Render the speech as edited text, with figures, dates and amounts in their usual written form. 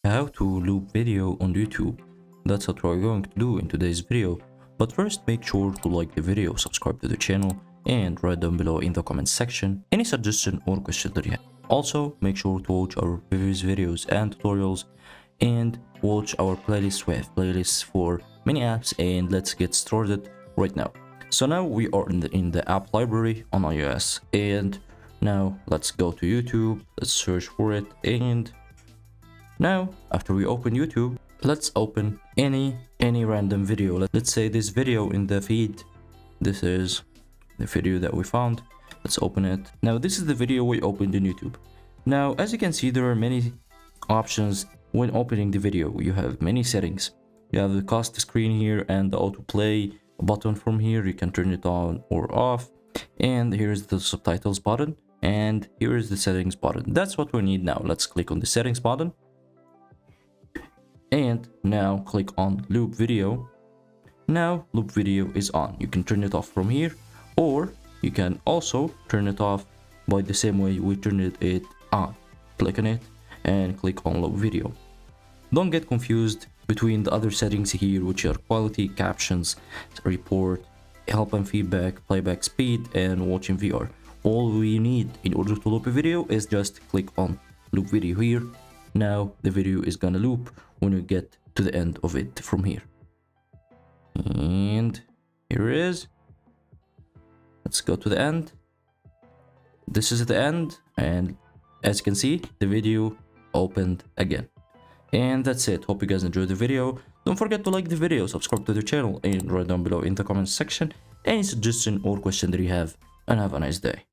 how to loop video on YouTube. That's what we're going to do in today's video. But first, make sure to like the video, subscribe to the channel, and write down below in the comments section any suggestion or question that you have. Also, make sure to watch our previous videos and tutorials and watch our playlist. We have playlists for many apps, and let's get started right now. So now we are in the app library on iOS, and now let's go to YouTube. Let's search for it, and now after we open YouTube, let's open any random video. Let's say this video in the feed. This is the video that we found. Let's open it. Now this is the video we opened in YouTube. Now as you can see, there are many options when opening the video. You have many settings. You have the cast screen here and the autoplay button from here. You can turn it on or off. And here's the subtitles button, and here is the settings button. That's what we need now. Let's click on the settings button, and now click on loop video. Now loop video is on. You can turn it off from here, or you can also turn it off by the same way we turned it on. Click on it and click on loop video. Don't get confused between the other settings here, which are quality, captions, report, help and feedback, playback speed, and watching VR. All we need in order to loop a video is just click on loop video here. Now the video is gonna loop when we get to the end of it from here. And here it is. Let's go to the end. This is the end, and as you can see, the video opened again. And that's it. Hope you guys enjoyed the video. Don't forget to like the video, subscribe to the channel, and write down below in the comments section any suggestion or question that you have, and have a nice day.